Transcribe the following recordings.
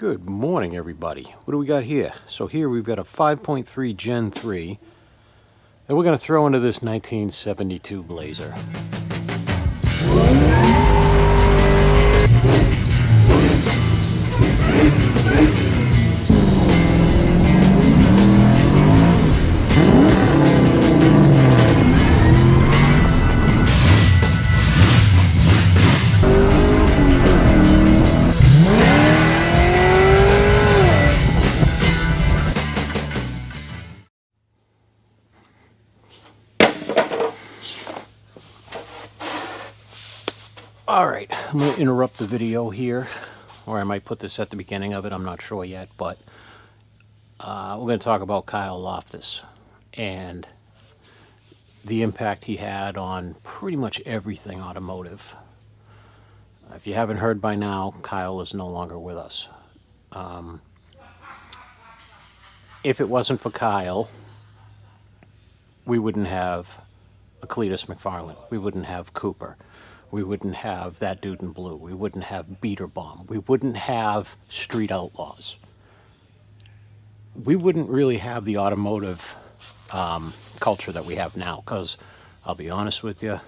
Good morning, everybody. What do we got here? So here we've got a 5.3 Gen 3, and we're going to throw into this 1972 Blazer. Alright, I'm going to interrupt the video here, or I might put this at the beginning of it, I'm not sure yet, but we're going to talk about Kyle Loftus and the impact he had on pretty much everything automotive. If you haven't heard by now, Kyle is no longer with us. If it wasn't for Kyle, we wouldn't have Cletus McFarland, we wouldn't have Cooper, we wouldn't have That Dude in Blue, we wouldn't have Beater Bomb, we wouldn't have Street Outlaws. We wouldn't really have the automotive culture that we have now, because I'll be honest with you,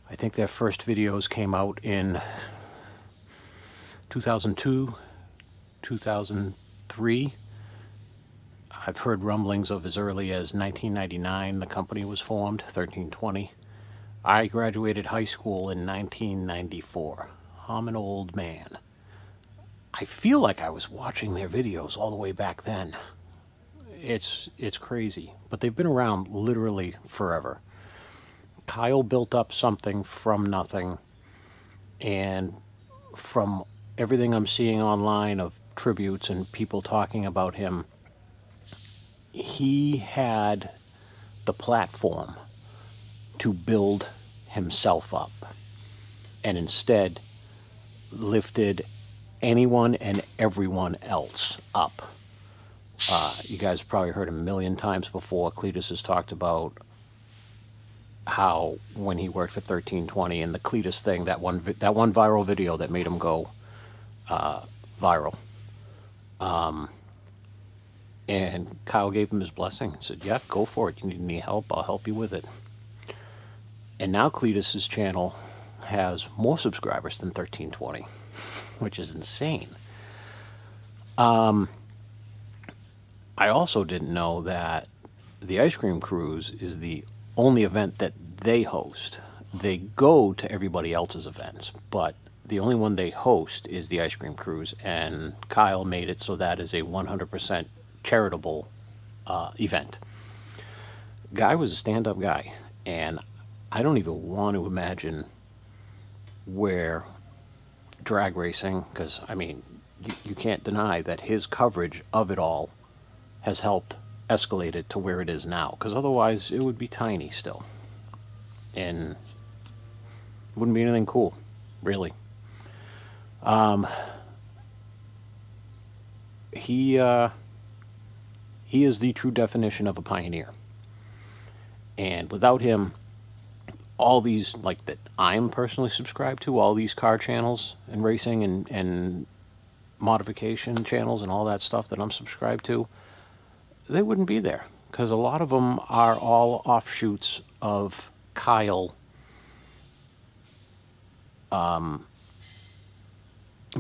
I think their first videos came out in 2002, 2003. I've heard rumblings of as early as 1999 the company was formed, 1320. I graduated high school in 1994. I'm an old man. I feel like I was watching their videos all the way back then. It's crazy, but they've been around literally forever. Kyle built up something from nothing, and from everything I'm seeing online of tributes and people talking about him, he had the platform to build himself up, and instead lifted anyone and everyone else up. You guys have probably heard a million times before, Cletus has talked about how when he worked for 1320 and the Cletus thing, that one viral video that made him go viral. And Kyle gave him his blessing and said, yeah, go for it. You need any help? I'll help you with it. And now Cletus's channel has more subscribers than 1320, which is insane. I also didn't know that the Ice Cream Cruise is the only event that they host. They go to everybody else's events, but the only one they host is the Ice Cream Cruise, and Kyle made it so that is a 100% charitable event. Guy was a stand-up guy, and I don't even want to imagine where drag racing, because I mean you can't deny that his coverage of it all has helped escalate it to where it is now, because otherwise it would be tiny still and wouldn't be anything cool, really. He is the true definition of a pioneer, and without him, all these, like, that I'm personally subscribed to, all these car channels and racing and modification channels and all that stuff that I'm subscribed to, they wouldn't be there, because a lot of them are all offshoots of Kyle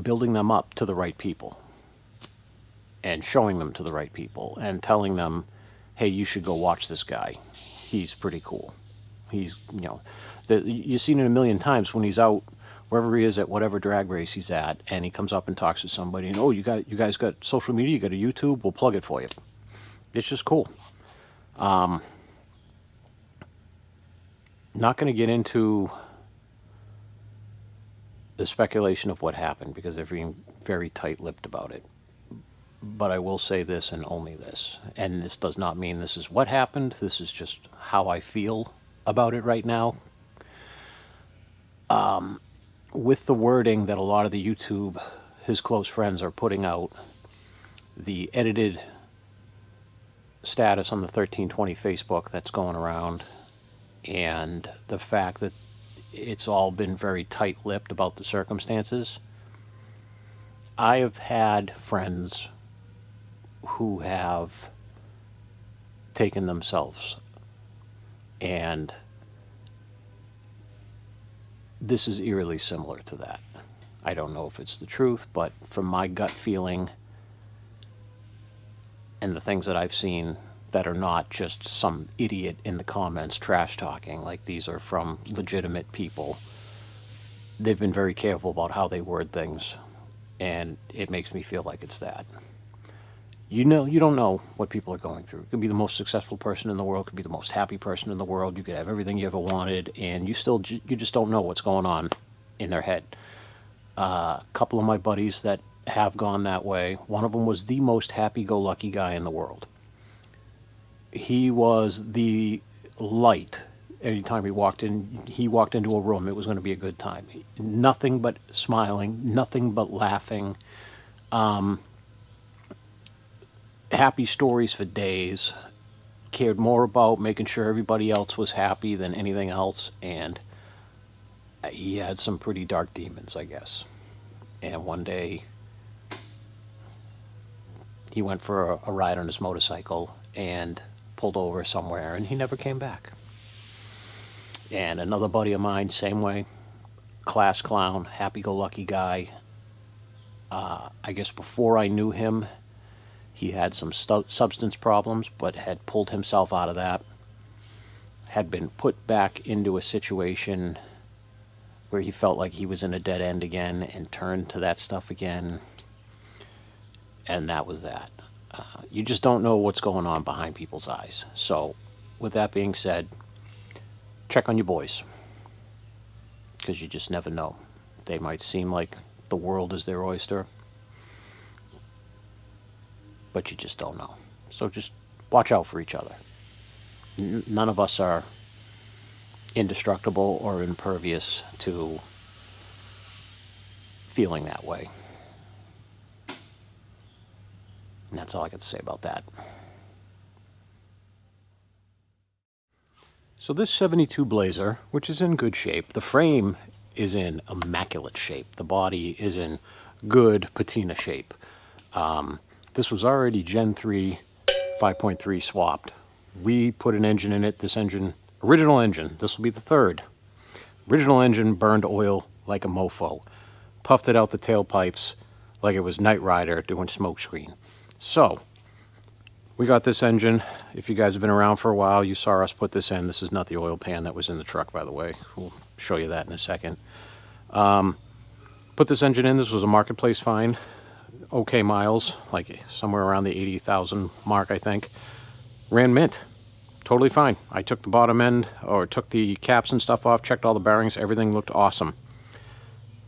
building them up to the right people and showing them to the right people and telling them, hey, you should go watch this guy. He's pretty cool. He's, you know, you've seen it a million times when he's out wherever he is at whatever drag race he's at, and he comes up and talks to somebody, and, oh, you guys got social media, you got a YouTube, we'll plug it for you. It's just cool. Not going to get into the speculation of what happened, because they're being very tight-lipped about it. But I will say this and only this, and this does not mean this is what happened, this is just how I feel about it right now. With the wording that a lot of the YouTube, his close friends, are putting out, the edited status on the 1320 Facebook that's going around, and the fact that it's all been very tight-lipped about the circumstances, I have had friends who have taken themselves, and this is eerily similar to that. I don't know if it's the truth, but from my gut feeling and the things that I've seen that are not just some idiot in the comments trash talking, like these are from legitimate people, they've been very careful about how they word things, and it makes me feel like it's that. You know, you don't know what people are going through. You could be the most successful person in the world, could be the most happy person in the world, you could have everything you ever wanted, and you just don't know what's going on in their head. A couple of my buddies that have gone that way, one of them was the most happy-go-lucky guy in the world. He was the light. Anytime he walked into a room, it was going to be a good time. Nothing but smiling, nothing but laughing. Happy stories for days. Cared more about making sure everybody else was happy than anything else. And he had some pretty dark demons, I guess. And one day, he went for a ride on his motorcycle and pulled over somewhere, and he never came back. And another buddy of mine, same way, class clown, happy-go-lucky guy. I guess before I knew him, he had some substance problems, but had pulled himself out of that. Had been put back into a situation where he felt like he was in a dead end again and turned to that stuff again. And that was that. You just don't know what's going on behind people's eyes. So, with that being said, check on your boys, because you just never know. They might seem like the world is their oyster, but you just don't know. So just watch out for each other. None of us are indestructible or impervious to feeling that way. And that's all I got to say about that. So this 72 Blazer, which is in good shape, the frame is in immaculate shape. The body is in good patina shape. This was already Gen 3 5.3 swapped. We put an engine in it. This engine, original engine, this will be the third. Original engine burned oil like a mofo. Puffed it out the tailpipes like it was Knight Rider doing smokescreen. So, we got this engine. If you guys have been around for a while, you saw us put this in. This is not the oil pan that was in the truck, by the way. We'll show you that in a second. Put this engine in. This was a marketplace find. Okay miles, like somewhere around the 80,000 mark, I think. Ran mint. Totally fine. I took the bottom end, or took the caps and stuff off, checked all the bearings. Everything looked awesome.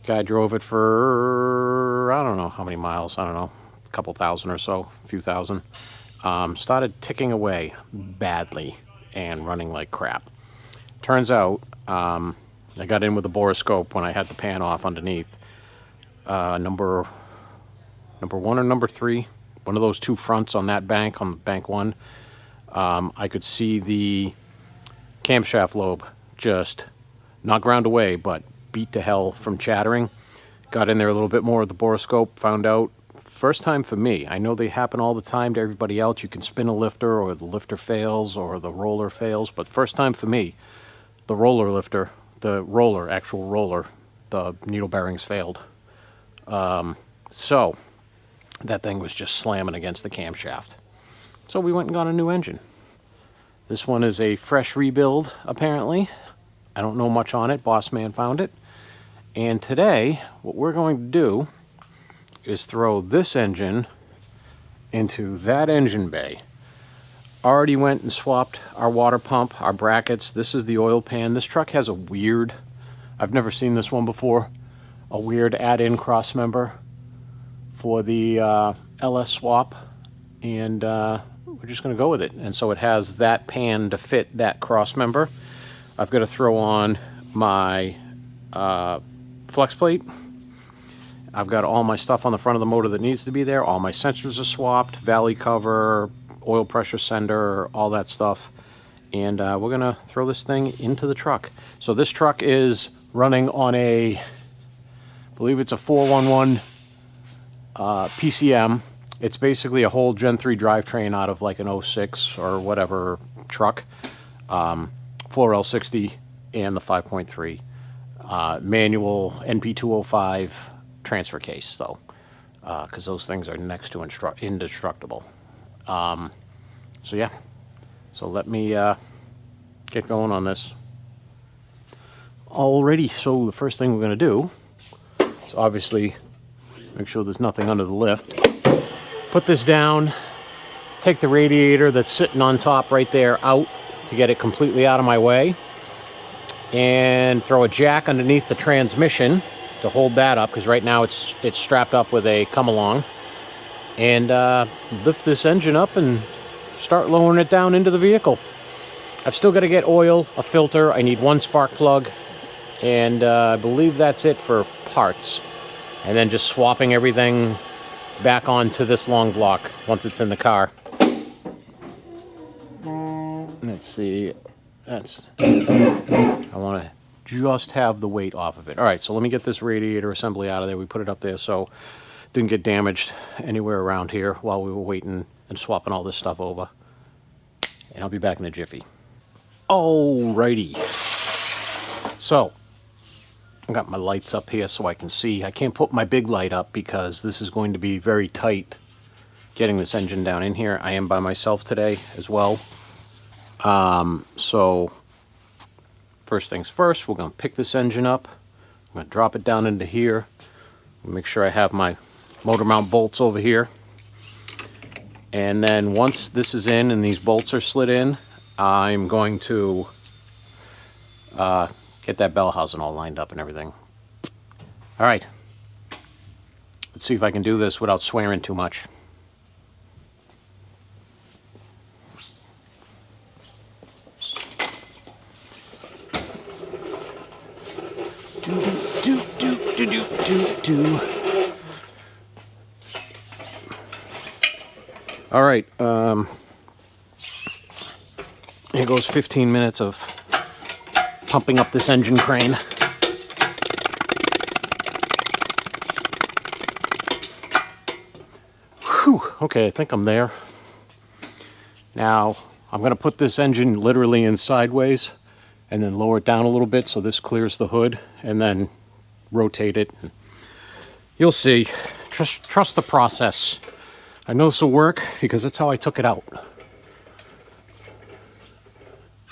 Guy drove it for, I don't know how many miles. I don't know. A couple thousand or so, a few thousand. Started ticking away badly and running like crap. Turns out, I got in with the borescope when I had the pan off underneath. Number 1 or number 3, one of those two fronts on that bank, on bank 1, I could see the camshaft lobe just not ground away, but beat to hell from chattering. Got in there a little bit more with the borescope, found out, first time for me. I know they happen all the time to everybody else. You can spin a lifter, or the lifter fails, or the roller fails, but first time for me, the roller lifter, actual roller, the needle bearings failed. So, that thing was just slamming against the camshaft. So we went and got a new engine. This one is a fresh rebuild, apparently. I don't know much on it. Boss man found it. And today, what we're going to do is throw this engine into that engine bay. Already went and swapped our water pump, our brackets. This is the oil pan. This truck has a weird, I've never seen this one before, a weird add-in cross member for the LS swap, and we're just going to go with it. And so it has that pan to fit that cross member. I've got to throw on my flex plate. I've got all my stuff on the front of the motor that needs to be there. All my sensors are swapped, valley cover, oil pressure sender, all that stuff. And we're going to throw this thing into the truck. So this truck is running on a, I believe it's a 411 PCM. It's basically a whole Gen 3 drivetrain out of like an '06 or whatever truck. 4L60 and the 5.3. Manual NP205 transfer case, though, because those things are next to indestructible. So yeah, so let me get going on this. Alrighty, so the first thing we're going to do is obviously make sure there's nothing under the lift. Put this down, take the radiator that's sitting on top right there out to get it completely out of my way, and throw a jack underneath the transmission to hold that up, because right now it's strapped up with a come-along, and lift this engine up and start lowering it down into the vehicle. I've still got to get oil, a filter, I need one spark plug, and I believe that's it for parts. And then just swapping everything back onto this long block once it's in the car. Let's see, I want to just have the weight off of it. All right, so let me get this radiator assembly out of there. We put it up there so it didn't get damaged anywhere around here while we were waiting and swapping all this stuff over. And I'll be back in a jiffy. Alrighty. So, I got my lights up here so I can see. I can't put my big light up because this is going to be very tight getting this engine down in here. I am by myself today as well. So, first things first, we're going to pick this engine up. I'm going to drop it down into here. Make sure I have my motor mount bolts over here. And then once this is in and these bolts are slid in, I'm going to get that bell housing all lined up and everything. All right. Let's see if I can do this without swearing too much. All right, here goes 15 minutes of pumping up this engine crane. Whew, okay, I think I'm there. Now, I'm going to put this engine literally in sideways and then lower it down a little bit so this clears the hood, and then rotate it. You'll see. Trust the process. I know this will work because that's how I took it out.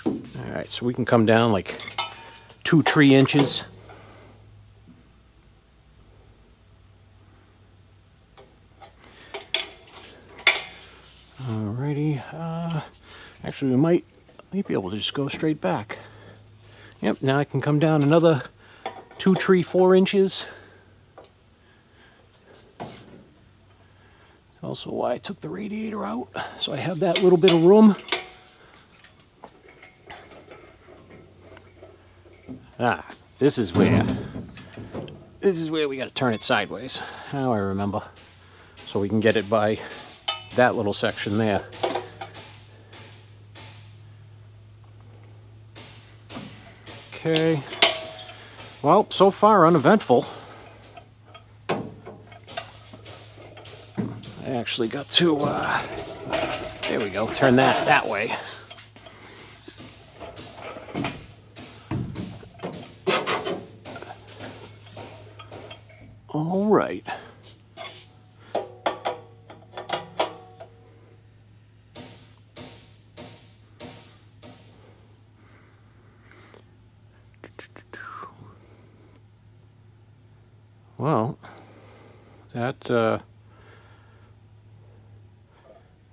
Alright, so we can come down like 2-3 inches. Alrighty, actually we might be able to just go straight back. Yep, now I can come down another 2, 3, 4 inches. Also why I took the radiator out, so I have that little bit of room. This is where we got to turn it sideways. Now I remember. So we can get it by that little section there. Okay. Well, so far uneventful. I actually got to, there we go, turn that way. All right. Well, that,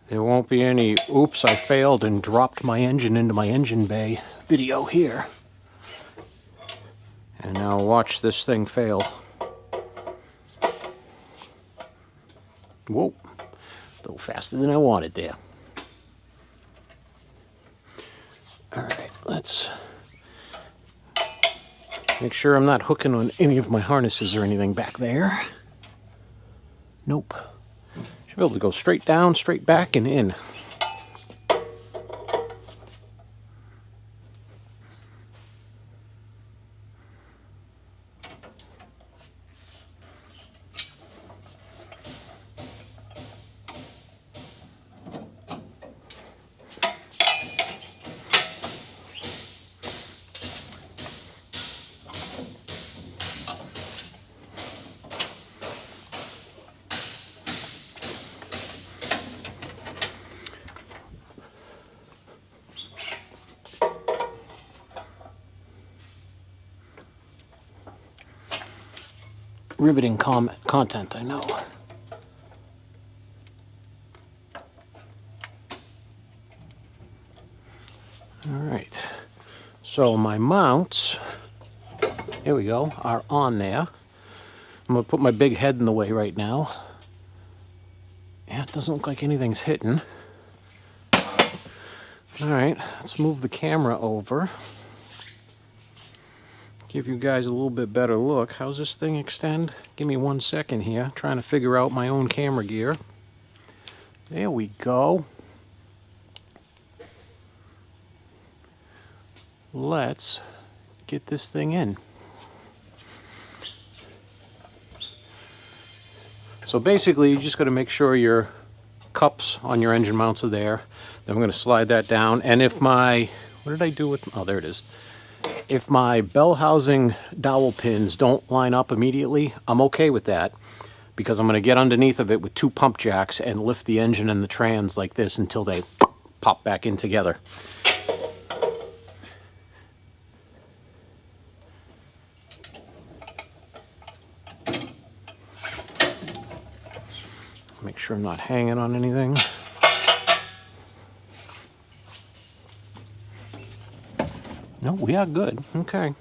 there won't be any oops, I failed and dropped my engine into my engine bay video here. And now watch this thing fail. Whoa, a little faster than I wanted there. All right, let's make sure I'm not hooking on any of my harnesses or anything back there. Nope. Should be able to go straight down, straight back, and in. riveting content, I know. All right, so my mounts, here we go, are on there. I'm gonna put my big head in the way right now. Yeah, it doesn't look like anything's hitting. All right, let's move the camera over. Give you guys a little bit better look. How's this thing extend? Give me 1 second here, trying to figure out my own camera gear. There we go. Let's get this thing in. So basically, you just got to make sure your cups on your engine mounts are there. Then I'm going to slide that down. And if my, what did I do with, oh, there it is. If my bell housing dowel pins don't line up immediately, I'm okay with that, because I'm going to get underneath of it with 2 pump jacks and lift the engine and the trans like this until they pop back in together. Make sure I'm not hanging on anything. No, we are good. Okay.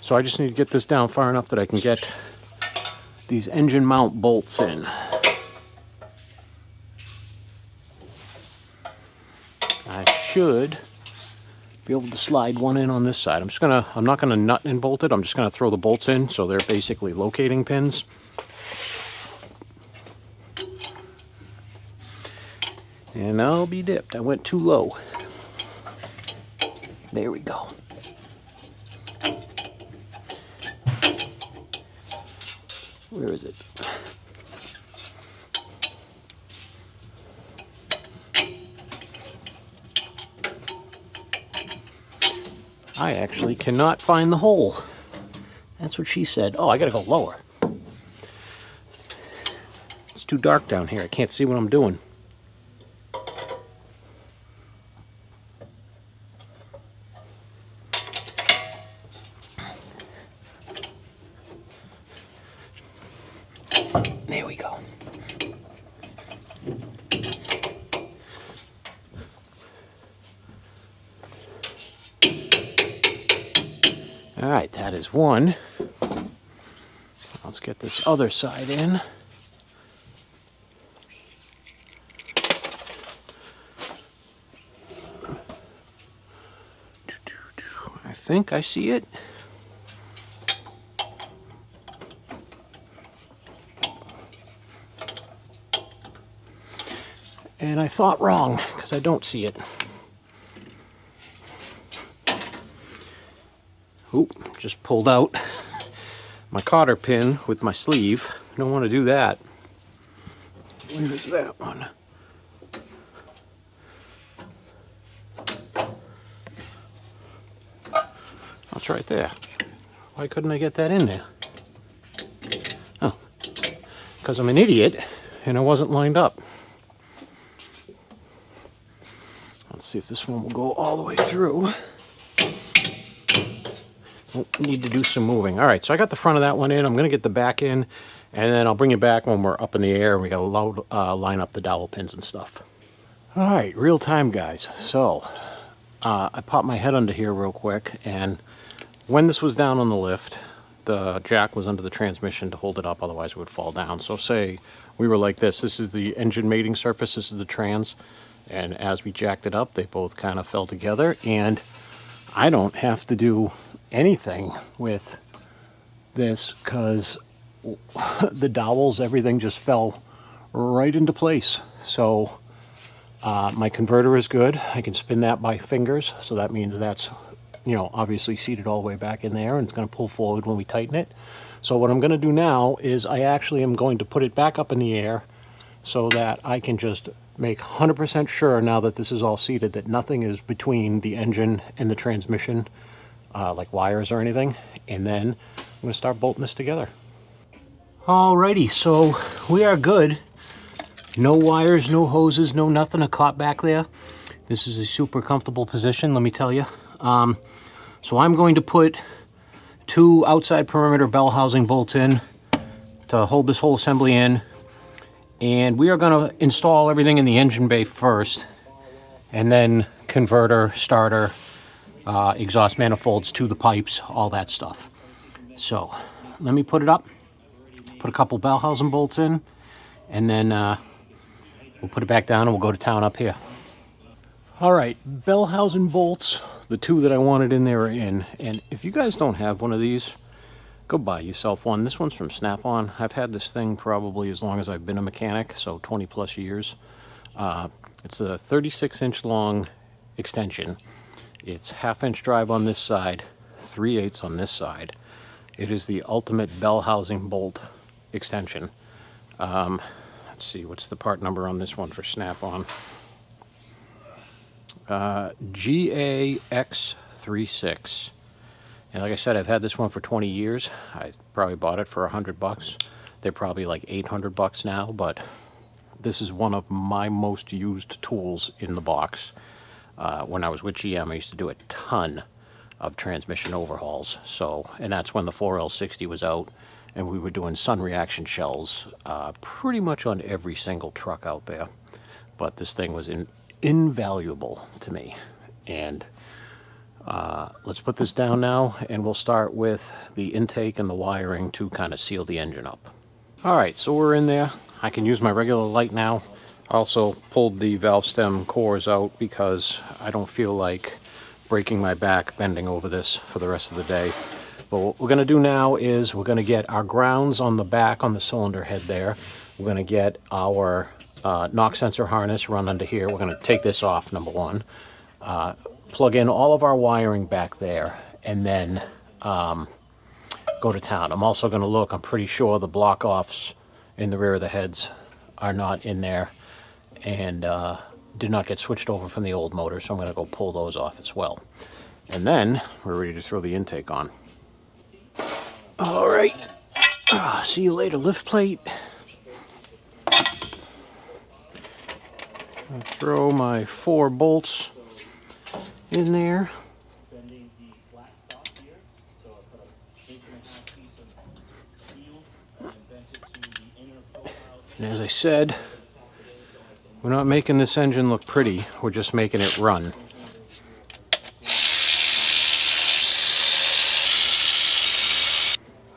So I just need to get this down far enough that I can get these engine mount bolts in. I should be able to slide one in on this side. I'm not gonna nut and bolt it. I'm just gonna throw the bolts in, so they're basically locating pins. And I'll be dipped. I went too low. There we go. Where is it? I actually cannot find the hole. That's what she said. Oh, I gotta go lower. It's too dark down here. I can't see what I'm doing. There we go. All right, that is one. Let's get this other side in. I think I see it. And I thought wrong, because I don't see it. Oop, just pulled out my cotter pin with my sleeve. I don't want to do that. Where is that one? That's right there. Why couldn't I get that in there? Oh, because I'm an idiot and it wasn't lined up. Let's see if this one will go all the way through. Oh, need to do some moving. All right, so I got the front of that one in. I'm going to get the back in, and then I'll bring it back when we're up in the air and we got to line up the dowel pins and stuff. All right, real time, guys. So I popped my head under here real quick, and when this was down on the lift, the jack was under the transmission to hold it up, otherwise it would fall down. So say we were like this. This is the engine mating surface. This is the trans. And as we jacked it up, they both kind of fell together, and I don't have to do anything with this because the dowels, everything just fell right into place. So my converter is good. I can spin that by fingers, so that means that's, you know, obviously seated all the way back in there, and it's going to pull forward when we tighten it. So what I'm going to do now is I actually am going to put it back up in the air so that I can just make 100% sure, now that this is all seated, that nothing is between the engine and the transmission, like wires or anything. And then I'm going to start bolting this together. Alrighty, so we are good. No wires, no hoses, no nothing to caught back there. This is a super comfortable position, let me tell you. So I'm going to put 2 outside perimeter bell housing bolts in, to hold this whole assembly in. And we are going to install everything in the engine bay first, and then converter, starter, exhaust manifolds to the pipes, all that stuff. So let me put it up, put a couple Bellhausen bolts in, and then we'll put it back down and we'll go to town up here. All right, Bellhausen bolts, the two that I wanted in there are in. And if you guys don't have one of these, go buy yourself one. This one's from Snap-on. I've had this thing probably as long as I've been a mechanic, so 20 plus years. It's a 36-inch long extension. It's half-inch drive on this side, 3/8 on this side. It is the ultimate Bellhausen bolt extension. Let's see, what's the part number on this one for Snap-on? GAX36. And like I said, I've had this one for 20 years. I probably bought it for $100. They're probably like $800 now, but this is one of my most used tools in the box. When I was with GM, I used to do a ton of transmission overhauls. So, and that's when the 4L60 was out, and we were doing sun reaction shells pretty much on every single truck out there. But this thing was invaluable to me. And let's put this down now, and we'll start with the intake and the wiring to kind of seal the engine up. All right, so we're in there. I can use my regular light now. I also pulled the valve stem cores out because I don't feel like breaking my back bending over this for the rest of the day. But what we're going to do now is we're going to get our grounds on the back on the cylinder head there. We're going to get our knock sensor harness run under here. We're going to take this off, number one. Plug in all of our wiring back there, and then go to town. I'm also going to look. I'm pretty sure the block offs in the rear of the heads are not in there and did not get switched over from the old motor, so I'm going to go pull those off as well. And then we're ready to throw the intake on. All right. See you later, lift plate. I'll throw my 4 bolts in there. And as I said, we're not making this engine look pretty, we're just making it run.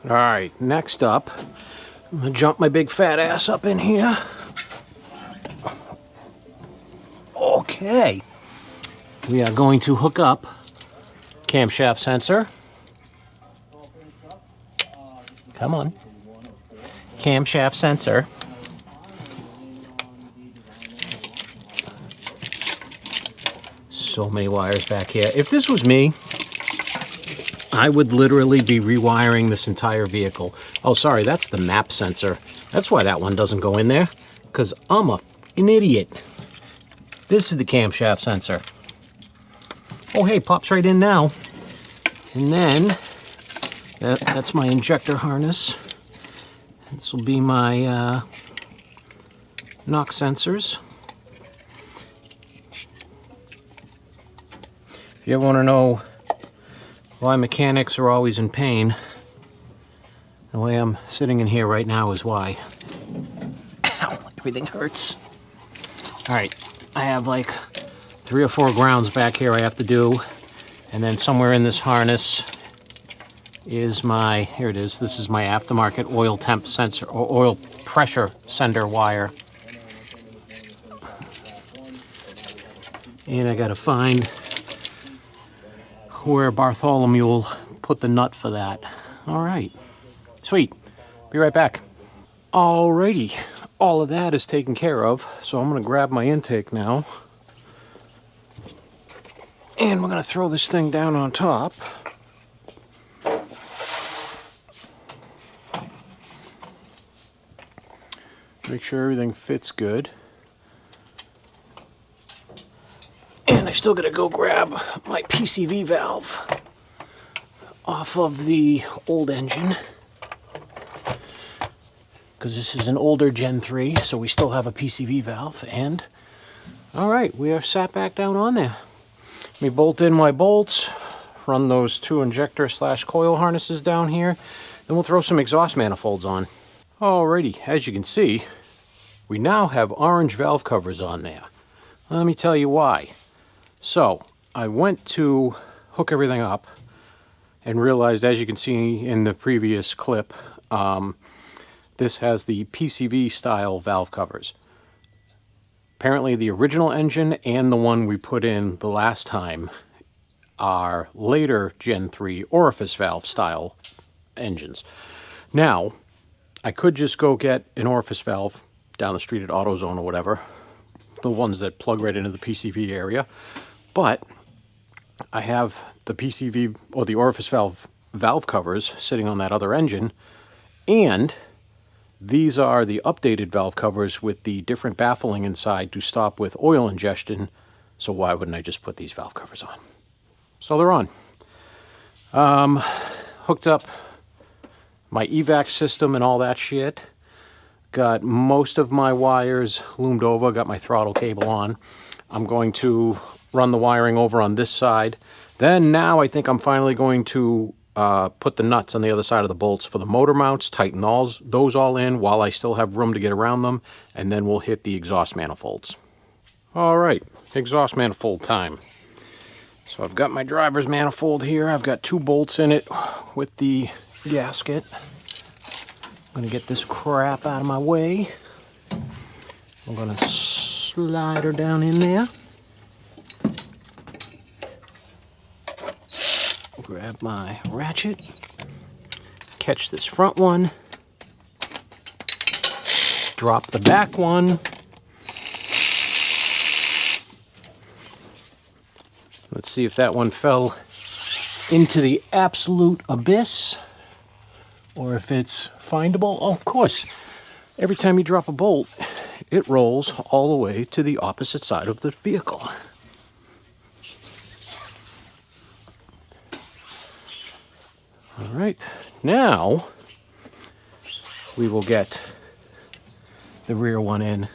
All right, next up, I'm gonna jump my big fat ass up in here. Okay. We are going to hook up camshaft sensor. Come on. Camshaft sensor. So many wires back here. If this was me, I would literally be rewiring this entire vehicle. Oh, sorry, that's the map sensor. That's why that one doesn't go in there, because I'm a f***ing idiot. This is the camshaft sensor. Oh, hey, pops right in now. And then, that's my injector harness. This will be my knock sensors. If you ever want to know why mechanics are always in pain, the way I'm sitting in here right now is why. Ow, everything hurts. All right, I have like 3 or 4 grounds back here I have to do, and then somewhere in this harness is my, here it is, this is my aftermarket oil temp sensor, or oil pressure sender wire. And I gotta find where Bartholomew put the nut for that. All right, sweet, be right back. Alrighty, all of that is taken care of, so I'm gonna grab my intake now. And we're going to throw this thing down on top. Make sure everything fits good. And I still got to go grab my PCV valve off of the old engine, because this is an older Gen 3, so we still have a PCV valve. And all right, we are sat back down on there. Let me bolt in my bolts, run those 2 injector / coil harnesses down here, then we'll throw some exhaust manifolds on. Alrighty, as you can see, we now have orange valve covers on there. Let me tell you why. So, I went to hook everything up and realized, as you can see in the previous clip, this has the PCV style valve covers. Apparently the original engine and the one we put in the last time are later Gen 3 orifice valve style engines. Now, I could just go get an orifice valve down the street at AutoZone or whatever, the ones that plug right into the PCV area, but I have the PCV or the orifice valve covers sitting on that other engine, and these are the updated valve covers with the different baffling inside to stop with oil ingestion, so why wouldn't I just put these valve covers on? So they're on. Hooked up my evac system and all that shit. Got most of my wires loomed over, got my throttle cable on. I'm going to run the wiring over on this side. Then now I think I'm finally going to put the nuts on the other side of the bolts for the motor mounts, tighten those all in while I still have room to get around them, and then we'll hit the exhaust manifolds. All right, exhaust manifold time. So I've got my driver's manifold here. I've got 2 bolts in it with the gasket. I'm gonna get this crap out of my way. I'm gonna slide her down in there. Grab my ratchet. Catch this front one. Drop the back one. Let's see if that one fell into the absolute abyss or if it's findable. Oh, of course, every time you drop a bolt, it rolls all the way to the opposite side of the vehicle. All right, now we will get the rear one in.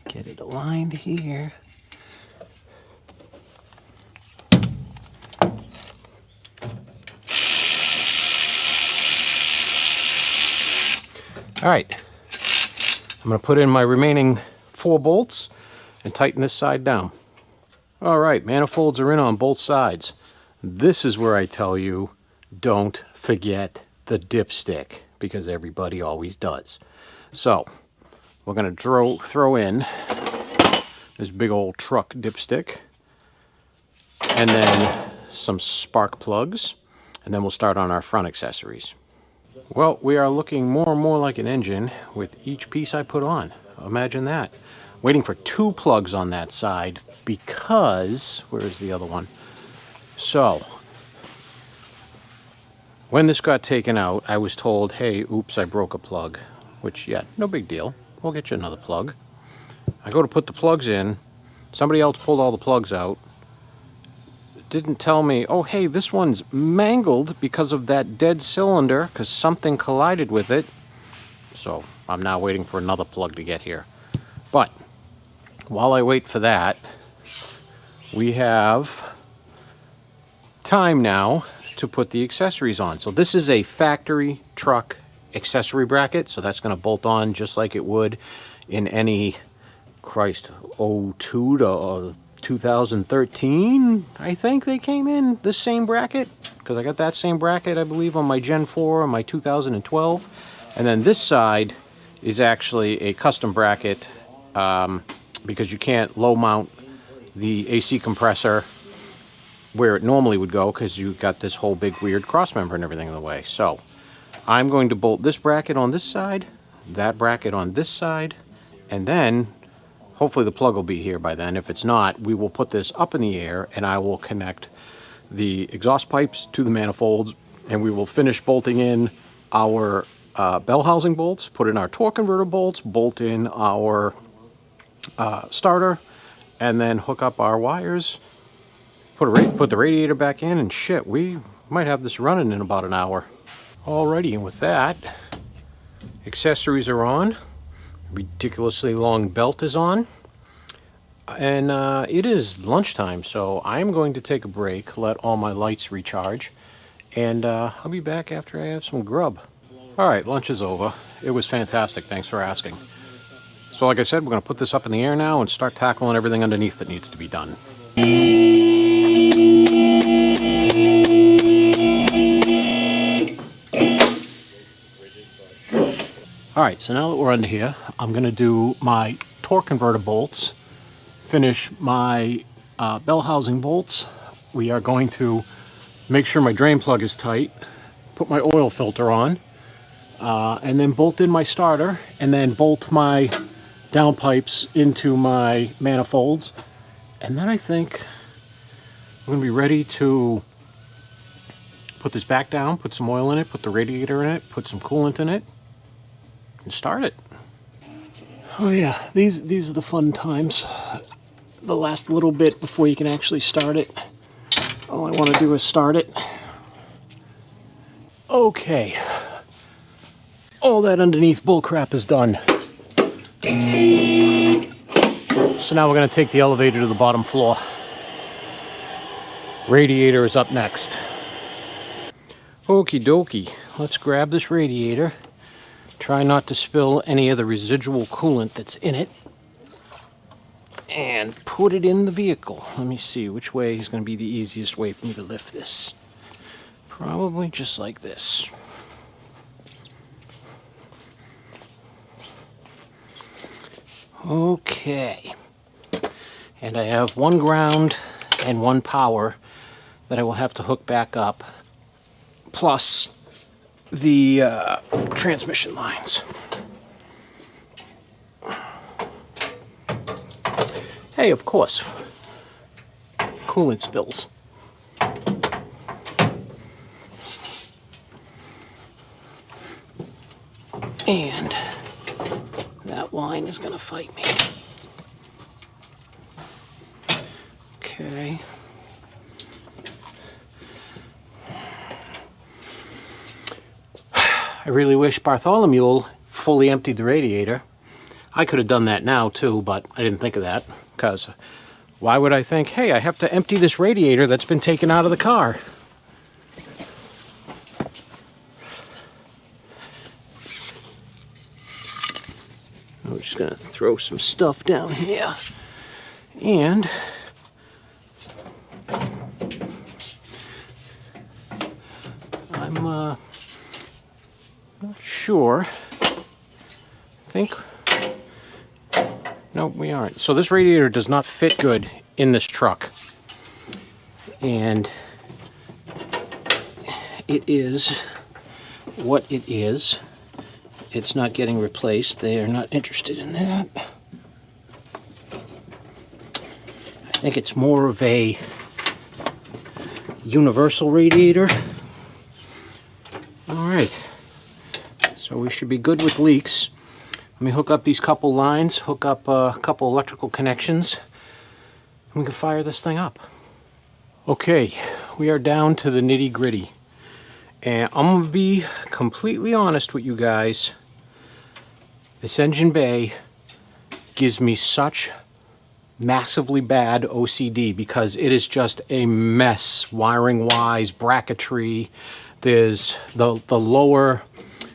Get it aligned here. All right, I'm going to put in my remaining 4 bolts and tighten this side down. All right, manifolds are in on both sides. This is where I tell you, don't forget the dipstick, because everybody always does. So, we're going to throw in this big old truck dipstick, and then some spark plugs, and then we'll start on our front accessories. Well, we are looking more and more like an engine with each piece I put on. Imagine that. Waiting for 2 plugs on that side because, where's the other one? So, when this got taken out, I was told, hey, oops, I broke a plug. Which, yeah, no big deal. We'll get you another plug. I go to put the plugs in. Somebody else pulled all the plugs out. Didn't tell me, oh, hey, this one's mangled because of that dead cylinder, because something collided with it. So I'm now waiting for another plug to get here. But while I wait for that, we have time now to put the accessories on. So this is a factory truck accessory bracket, so that's going to bolt on just like it would in any, Christ, 02 to 2013, I think they came in this same bracket, because I got that same bracket, I believe, on my Gen 4 and my 2012. And then this side is actually a custom bracket, because you can't low mount the AC compressor where it normally would go, because you've got this whole big weird cross member and everything in the way. So I'm going to bolt this bracket on this side, that bracket on this side, and then hopefully the plug will be here by then. If it's not, we will put this up in the air and I will connect the exhaust pipes to the manifolds, and we will finish bolting in our bell housing bolts, put in our torque converter bolts, bolt in our starter, and then hook up our wires, put the radiator back in, and shit, we might have this running in about an hour. Alrighty, and with that, accessories are on. Ridiculously long belt is on, and it is lunchtime, so I'm going to take a break, let all my lights recharge, And I'll be back after I have some grub. All right, lunch is over. It was fantastic. Thanks for asking. So like I said, we're going to put this up in the air now and start tackling everything underneath that needs to be done. All right, so now that we're under here, I'm going to do my torque converter bolts, finish my bell housing bolts. We are going to make sure my drain plug is tight, put my oil filter on, and then bolt in my starter, and then bolt my downpipes into my manifolds. And then I think I'm going to be ready to put this back down, put some oil in it, put the radiator in it, put some coolant in it, and start it. Oh yeah, these are the fun times. The last little bit before you can actually start it. All I want to do is start it. Okay. All that underneath bullcrap is done. So now we're going to take the elevator to the bottom floor. Radiator is up next. Okie dokie. Let's grab this radiator. Try not to spill any of the residual coolant that's in it. And put it in the vehicle. Let me see which way is going to be the easiest way for me to lift this. Probably just like this. Okay. And I have one ground and one power that I will have to hook back up, plus the transmission lines. Hey, of course, coolant spills. And that line is going to fight me. Okay. I really wish Bartholomew fully emptied the radiator. I could have done that now too, but I didn't think of that, because why would I think, hey, I have to empty this radiator that's been taken out of the car? I'm just going to throw some stuff down here. And I'm not sure. Think. No, we aren't. So this radiator does not fit good in this truck. And it is what it is. It's not getting replaced. They are not interested in that. I think it's more of a universal radiator. All right. So we should be good with leaks. Let me hook up these couple lines, hook up a couple electrical connections, and we can fire this thing up. Okay, we are down to the nitty-gritty. And I'm going to be completely honest with you guys. This engine bay gives me such massively bad OCD because it is just a mess, wiring-wise, bracketry. There's the lower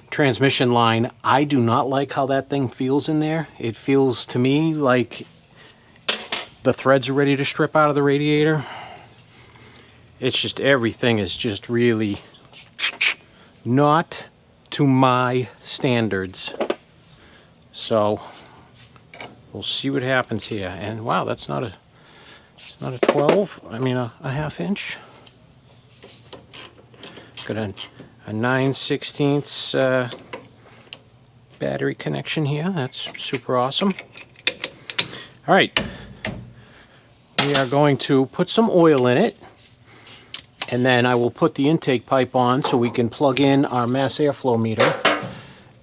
transmission line. I do not like how that thing feels in there. It feels to me like the threads are ready to strip out of the radiator. It's just, everything is just really not to my standards. So we'll see what happens here. And wow, that's not a, it's not a 12, I mean a half inch. Got a 9/16 battery connection here. That's super awesome. All right, we are going to put some oil in it, and then I will put the intake pipe on so we can plug in our mass airflow meter,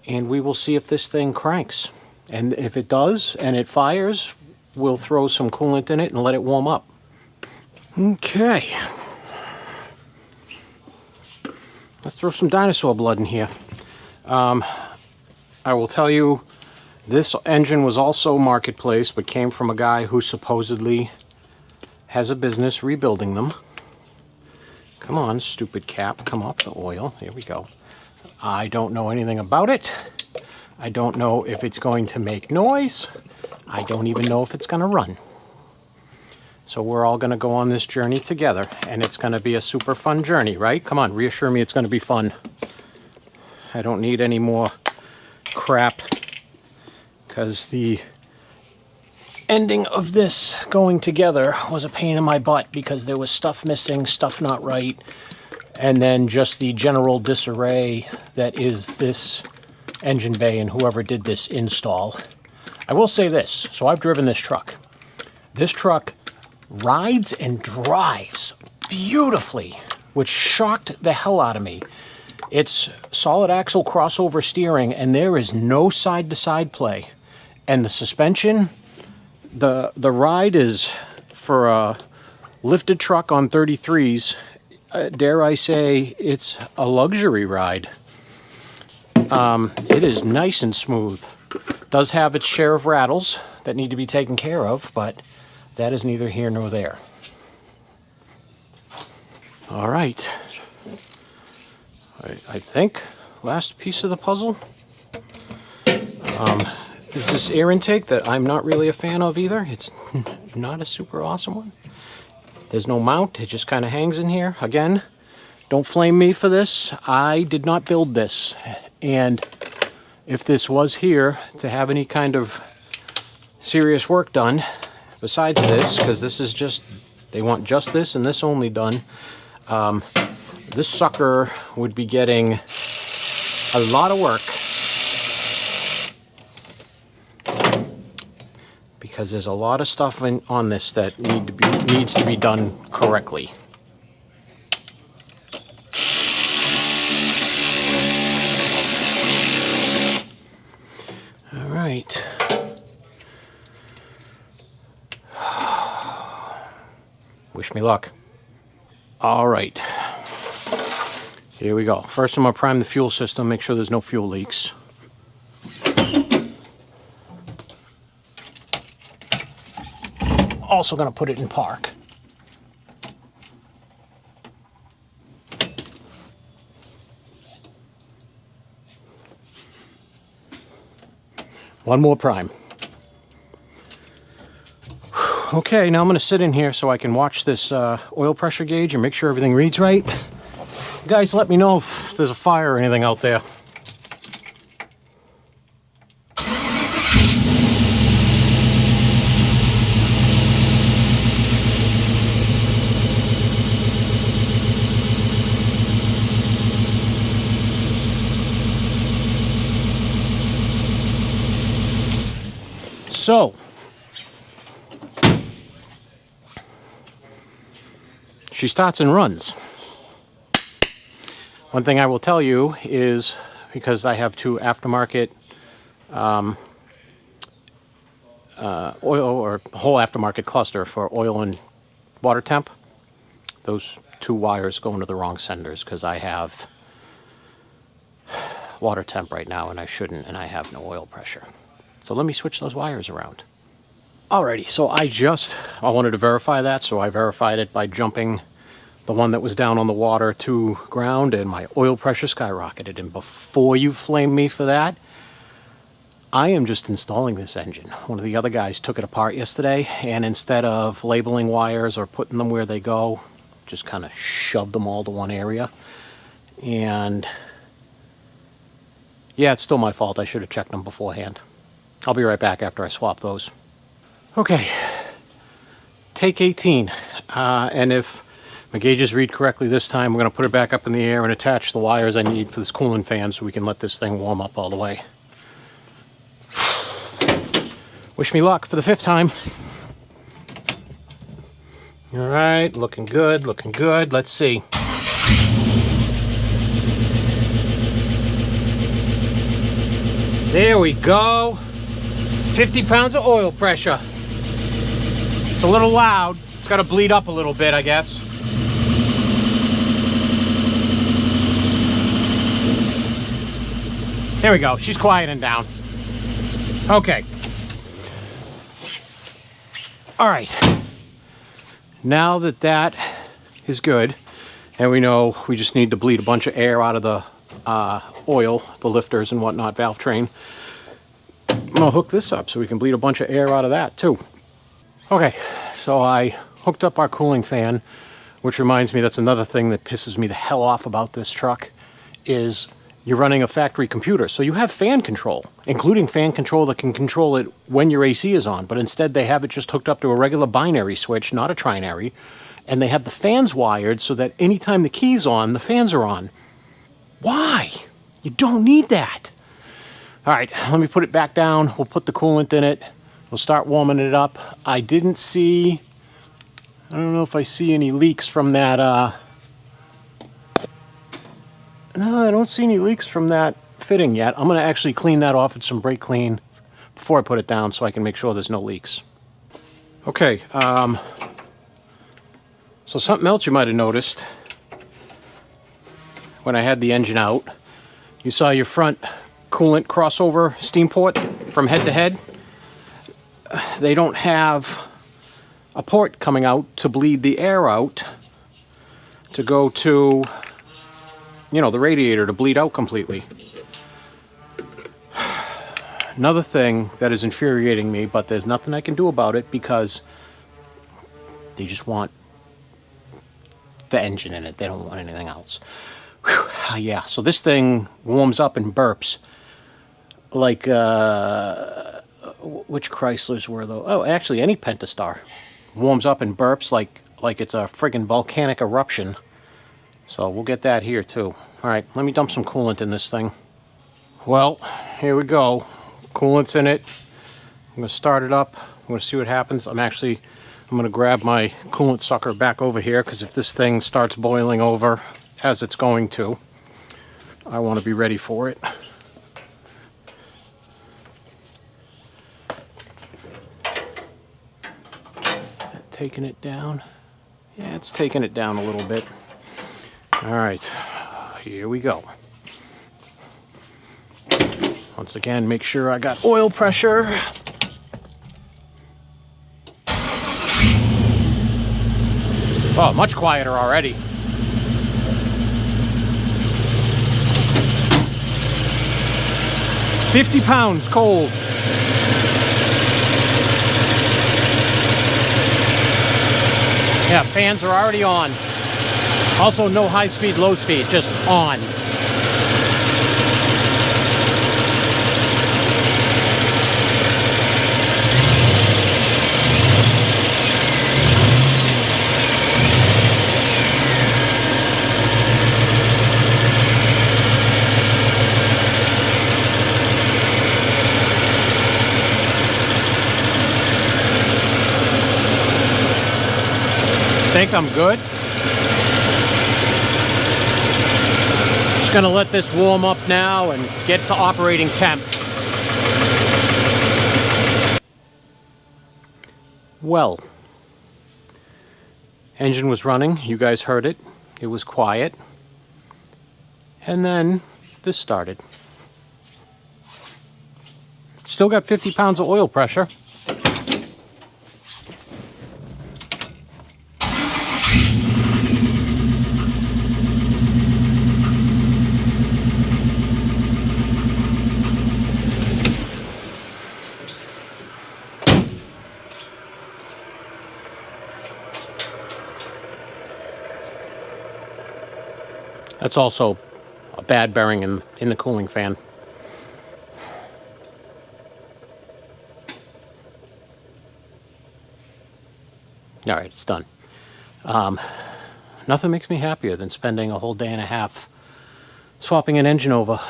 and we will see if this thing cranks. And if it does and it fires, we'll throw some coolant in it and let it warm up. Okay. Let's throw some dinosaur blood in here. I will tell you, this engine was also marketplace, but came from a guy who supposedly has a business rebuilding them. Come on, stupid cap, come off the oil. There we go. I don't know anything about it. I don't know if it's going to make noise. I don't even know if it's going to run. So we're all going to go on this journey together, and it's going to be a super fun journey, right? Come on, reassure me it's going to be fun. I don't need any more crap, because the ending of this going together was a pain in my butt because there was stuff missing, stuff not right, and then just the general disarray that is this engine bay and whoever did this install. I will say this, so I've driven this truck. This truck rides and drives beautifully, which shocked the hell out of me. It's solid axle crossover steering, and there is no side-to-side play. And the suspension, the ride is, for a lifted truck on 33s, dare I say, it's a luxury ride. It is nice and smooth. Does have its share of rattles that need to be taken care of, but that is neither here nor there. All right. I think last piece of the puzzle is this air intake that I'm not really a fan of either. It's not a super awesome one. There's no mount. It just kind of hangs in here. Again, don't flame me for this. I did not build this. And if this was here to have any kind of serious work done, besides this, because this is just, they want just this and this only done, this sucker would be getting a lot of work, because there's a lot of stuff on this that needs to be done correctly. All right. Wish me luck. All right. Here we go. First, I'm going to prime the fuel system, make sure there's no fuel leaks. Also going to put it in park. One more prime. Okay, now I'm going to sit in here so I can watch this oil pressure gauge and make sure everything reads right. You guys, let me know if there's a fire or anything out there. So, she starts and runs. One thing I will tell you is, because I have two aftermarket oil, or whole aftermarket cluster for oil and water temp, those two wires go into the wrong senders because I have water temp right now and I shouldn't, and I have no oil pressure. So let me switch those wires around. Alrighty, so I wanted to verify that, so I verified it by jumping the one that was down on the water to ground, and my oil pressure skyrocketed. And before you flame me for that, I am just installing this engine. One of the other guys took it apart yesterday, and instead of labeling wires or putting them where they go, just kind of shoved them all to one area. And yeah, it's still my fault. I should have checked them beforehand. I'll be right back after I swap those. Okay, take 18. And if my gauges read correctly this time, we're going to put it back up in the air and attach the wires I need for this cooling fan so we can let this thing warm up all the way. Wish me luck for the 5th time. All right, looking good, looking good. Let's see. There we go. 50 pounds of oil pressure. It's a little loud. It's got to bleed up a little bit, I guess. There we go. She's quieting down. Okay. All right. Now that that is good, And we know we just need to bleed a bunch of air out of the oil, the lifters and whatnot, valve train. I'm gonna hook this up so we can bleed a bunch of air out of that too. Okay, so I hooked up our cooling fan, which reminds me that's another thing that pisses me the hell off about this truck, is you're running a factory computer. So you have fan control, including fan control that can control it when your AC is on, but instead they have it just hooked up to a regular binary switch, not a trinary, and they have the fans wired so that anytime the key's on, the fans are on. Why? You don't need that. All right, let me put it back down. We'll put the coolant in it. We'll start warming it up. I don't know if I see any leaks from that, no, I don't see any leaks from that fitting yet. I'm gonna actually clean that off with some brake clean before I put it down so I can make sure there's no leaks. Okay, so something else you might have noticed when I had the engine out, you saw your front coolant crossover steam port from head to head. They don't have a port coming out to bleed the air out to go to, you know, the radiator to bleed out completely. Another thing that is infuriating me, but there's nothing I can do about it because they just want the engine in it. They don't want anything else. Whew. Yeah, so this thing warms up and burps like, which Chryslers were though? Oh, actually any Pentastar warms up and burps like it's a friggin' volcanic eruption. So we'll get that here too. All right, let me dump some coolant in this thing. Well, here we go. Coolant's in it. I'm gonna start it up. I'm gonna see what happens. I'm gonna grab my coolant sucker back over here because if this thing starts boiling over, as it's going to, I want to be ready for it. Is that taking it down? Yeah, it's taking it down a little bit. All right, here we go. Once again, make sure I got oil pressure. Oh, much quieter already. £50 cold. Yeah, fans are already on. Also, no high speed, low speed, just on. Think I'm good. Just gonna let this warm up now and get to operating temp. Well, engine was running, you guys heard it. It was quiet. And then this started. Still got 50 pounds of oil pressure. That's also a bad bearing in the cooling fan. All right, it's done. Nothing makes me happier than spending a whole day and a half swapping an engine over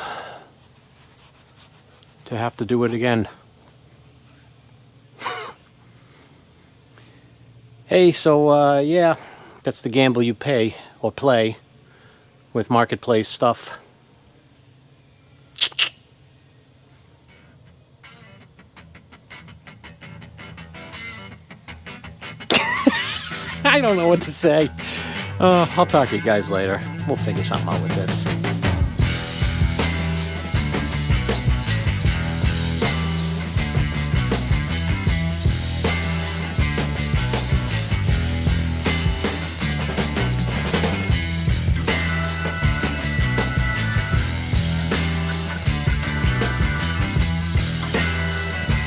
to have to do it again. Hey, so yeah, that's the gamble you pay or play with marketplace stuff. I don't know what to say. I'll talk to you guys later. We'll figure something out with this.